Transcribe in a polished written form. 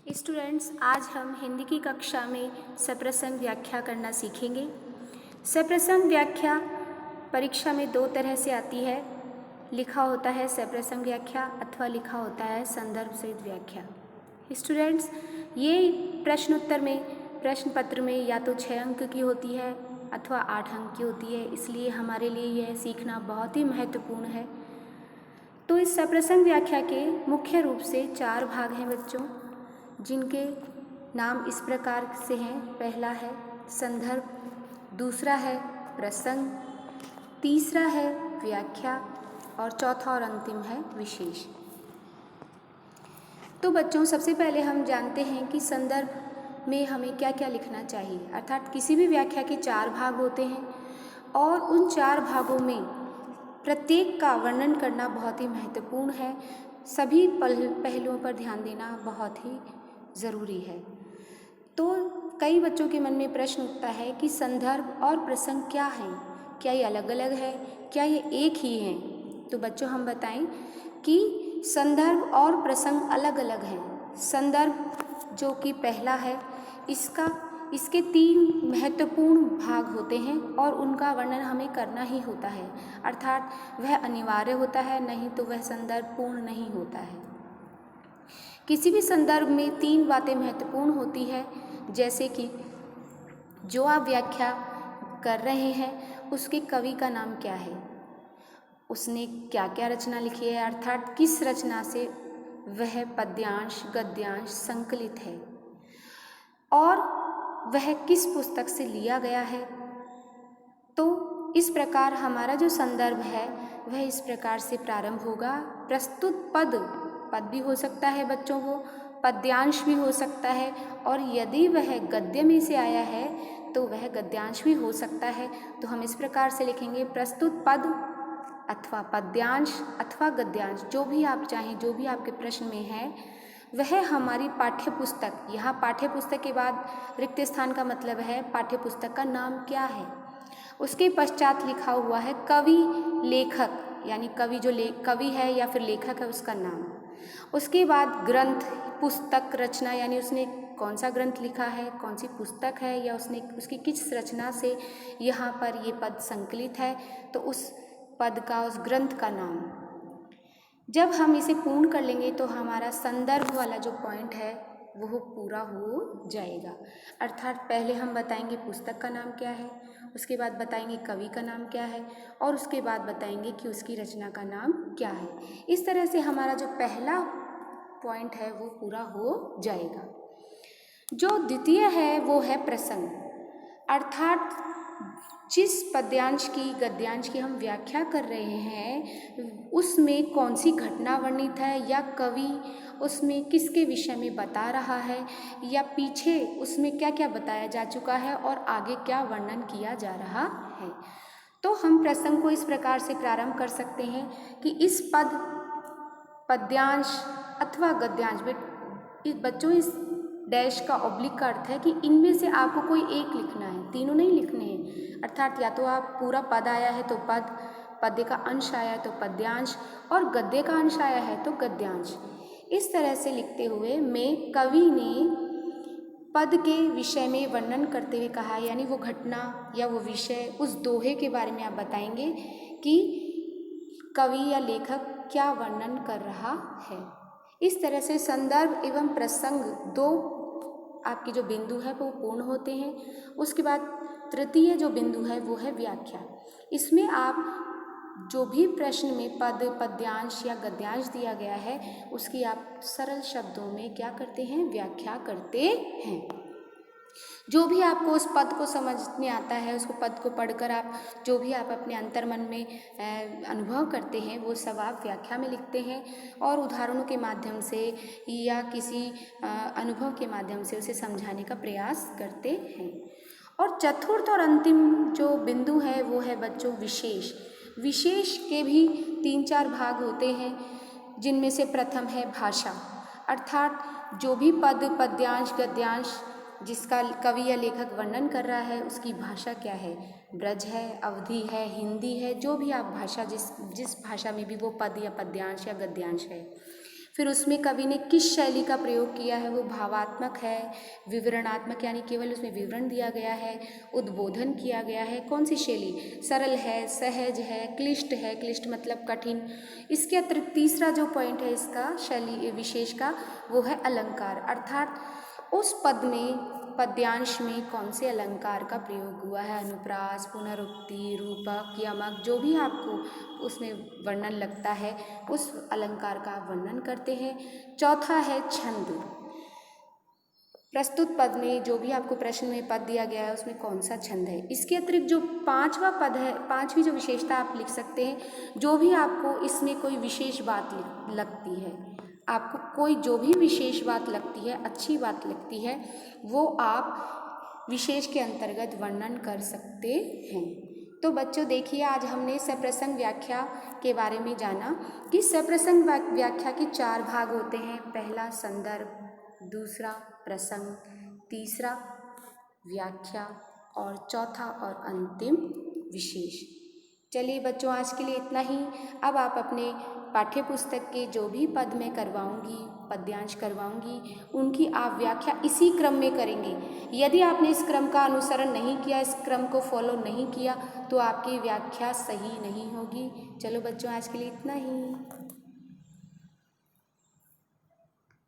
Students, आज हम हिंदी की कक्षा में सप्रसंग व्याख्या करना सीखेंगे। सप्रसंग व्याख्या परीक्षा में दो तरह से आती है। लिखा होता है सप्रसंग व्याख्या अथवा लिखा होता है संदर्भ सहित व्याख्या। स्टूडेंट्स, ये प्रश्न उत्तर में प्रश्न पत्र में या तो 6 अंक की होती है अथवा 8 अंक की होती है, इसलिए हमारे लिए यह सीखना बहुत ही महत्वपूर्ण है। तो इस सप्रसंग व्याख्या के मुख्य रूप से 4 भाग हैं बच्चों, जिनके नाम इस प्रकार से हैं। पहला है संदर्भ, दूसरा है प्रसंग, तीसरा है व्याख्या और चौथा और अंतिम है विशेष। तो बच्चों, सबसे पहले हम जानते हैं कि संदर्भ में हमें क्या क्या लिखना चाहिए। अर्थात किसी भी व्याख्या के 4 भाग होते हैं और उन 4 भागों में प्रत्येक का वर्णन करना बहुत ही महत्वपूर्ण है। सभी पहलुओं पर ध्यान देना बहुत ही ज़रूरी है। तो कई बच्चों के मन में प्रश्न उठता है कि संदर्भ और प्रसंग क्या हैं, क्या ये अलग अलग है, क्या ये एक ही हैं? तो बच्चों, हम बताएं कि संदर्भ और प्रसंग अलग अलग हैं। संदर्भ जो कि पहला है, इसके 3 महत्वपूर्ण भाग होते हैं और उनका वर्णन हमें करना ही होता है। अर्थात वह अनिवार्य होता है, नहीं तो वह संदर्भ पूर्ण नहीं होता है। किसी भी संदर्भ में 3 बातें महत्वपूर्ण होती है, जैसे कि जो आप व्याख्या कर रहे हैं उसके कवि का नाम क्या है, उसने क्या क्या रचना लिखी है, अर्थात किस रचना से वह पद्यांश गद्यांश संकलित है और वह किस पुस्तक से लिया गया है। तो इस प्रकार हमारा जो संदर्भ है वह इस प्रकार से प्रारंभ होगा। प्रस्तुत पद भी हो सकता है बच्चों, वो पद्यांश भी हो सकता है, और यदि वह गद्य में से आया है तो वह गद्यांश भी हो सकता है। तो हम इस प्रकार से लिखेंगे प्रस्तुत पद अथवा पद्यांश अथवा गद्यांश, जो भी आप चाहें, जो भी आपके प्रश्न में है वह हमारी पाठ्य पुस्तक। यहाँ पाठ्य पुस्तक के बाद रिक्त स्थान का मतलब है पाठ्य पुस्तक का नाम क्या है। उसके पश्चात लिखा हुआ है कवि लेखक, यानी कवि जो कवि है या फिर लेखक है उसका नाम। उसके बाद ग्रंथ, पुस्तक, रचना, यानी उसने कौन सा ग्रंथ लिखा है, कौन सी पुस्तक है, या उसकी किस रचना से यहाँ पर ये पद संकलित है, तो उस पद का, उस ग्रंथ का नाम। जब हम इसे पूर्ण कर लेंगे तो हमारा संदर्भ वाला जो पॉइंट है वो पूरा हो जाएगा। अर्थात पहले हम बताएंगे पुस्तक का नाम क्या है, उसके बाद बताएंगे कवि का नाम क्या है, और उसके बाद बताएंगे कि उसकी रचना का नाम क्या है। इस तरह से हमारा जो पहला पॉइंट है वो पूरा हो जाएगा। जो द्वितीय है वो है प्रसंग, अर्थात जिस पद्यांश की गद्यांश की हम व्याख्या कर रहे हैं उसमें कौन सी घटना वर्णित है, या कवि उसमें किसके विषय में बता रहा है, या पीछे उसमें क्या क्या बताया जा चुका है और आगे क्या वर्णन किया जा रहा है। तो हम प्रसंग को इस प्रकार से प्रारंभ कर सकते हैं कि इस पद्यांश अथवा गद्यांश, बच्चों इस डैश का ऑब्लिक का अर्थ है कि इनमें से आपको कोई एक लिखना है, तीनों नहीं लिखने हैं। अर्थात या तो आप पूरा पद आया है तो पद्य का अंश आया है तो पद्यांश, और गद्य का अंश आया है तो गद्यांश। इस तरह से लिखते हुए में कवि ने पद के विषय में वर्णन करते हुए कहा, यानी वो घटना या वो विषय, उस दोहे के बारे में आप बताएंगे कि कवि या लेखक क्या वर्णन कर रहा है। इस तरह से संदर्भ एवं प्रसंग दो आपके जो बिंदु है वो पूर्ण होते हैं। उसके बाद तृतीय जो बिंदु है वो है व्याख्या। इसमें आप जो भी प्रश्न में पद, पद्यांश या गद्यांश दिया गया है उसकी आप सरल शब्दों में क्या करते हैं, व्याख्या करते हैं। जो भी आपको उस पद को समझ में आता है, उसको पद को पढ़कर आप जो भी आप अपने अंतर्मन में अनुभव करते हैं वो सब आप व्याख्या में लिखते हैं, और उदाहरणों के माध्यम से या किसी अनुभव के माध्यम से उसे समझाने का प्रयास करते हैं। और चतुर्थ और अंतिम जो बिंदु है वो है बच्चों विशेष। विशेष के भी 3-4 भाग होते हैं, जिनमें से प्रथम है भाषा, अर्थात जो भी पद, पद्यांश, गद्यांश जिसका कवि या लेखक वर्णन कर रहा है उसकी भाषा क्या है, ब्रज है, अवधी है, हिंदी है, जो भी आप भाषा जिस भाषा में भी वो पद या पद्यांश या गद्यांश है। फिर उसमें कवि ने किस शैली का प्रयोग किया है, वो भावात्मक है, विवरणात्मक यानी केवल उसमें विवरण दिया गया है, उद्बोधन किया गया है, कौन सी शैली, सरल है, सहज है, क्लिष्ट मतलब कठिन। इसके अतिरिक्त तीसरा जो पॉइंट है इसका शैली विशेष का, वो है अलंकार, अर्थात उस पद में पद्यांश में कौन से अलंकार का प्रयोग हुआ है, अनुप्रास, पुनरुक्ति, रूपक, यमक, जो भी आपको उसमें वर्णन लगता है उस अलंकार का वर्णन करते हैं। चौथा है छंद, प्रस्तुत पद में जो भी आपको प्रश्न में पद दिया गया है उसमें कौन सा छंद है। इसके अतिरिक्त जो पांचवा पद है, पांचवी जो विशेषता आप लिख सकते हैं, जो भी आपको इसमें कोई विशेष बात लगती है, आपको कोई जो भी विशेष बात लगती है, अच्छी बात लगती है, वो आप विशेष के अंतर्गत वर्णन कर सकते हैं। तो बच्चों देखिए, आज हमने सप्रसंग व्याख्या के बारे में जाना कि सप्रसंग व्याख्या के 4 भाग होते हैं। पहला संदर्भ, दूसरा प्रसंग, तीसरा व्याख्या और चौथा और अंतिम विशेष। चलिए बच्चों, आज के लिए इतना ही। अब आप अपने पाठ्य पुस्तक के जो भी पद मैं करवाऊंगी, पद्यांश करवाऊंगी, उनकी आप व्याख्या इसी क्रम में करेंगे। यदि आपने इस क्रम का अनुसरण नहीं किया, इस क्रम को फॉलो नहीं किया, तो आपकी व्याख्या सही नहीं होगी। चलो बच्चों, आज के लिए इतना ही।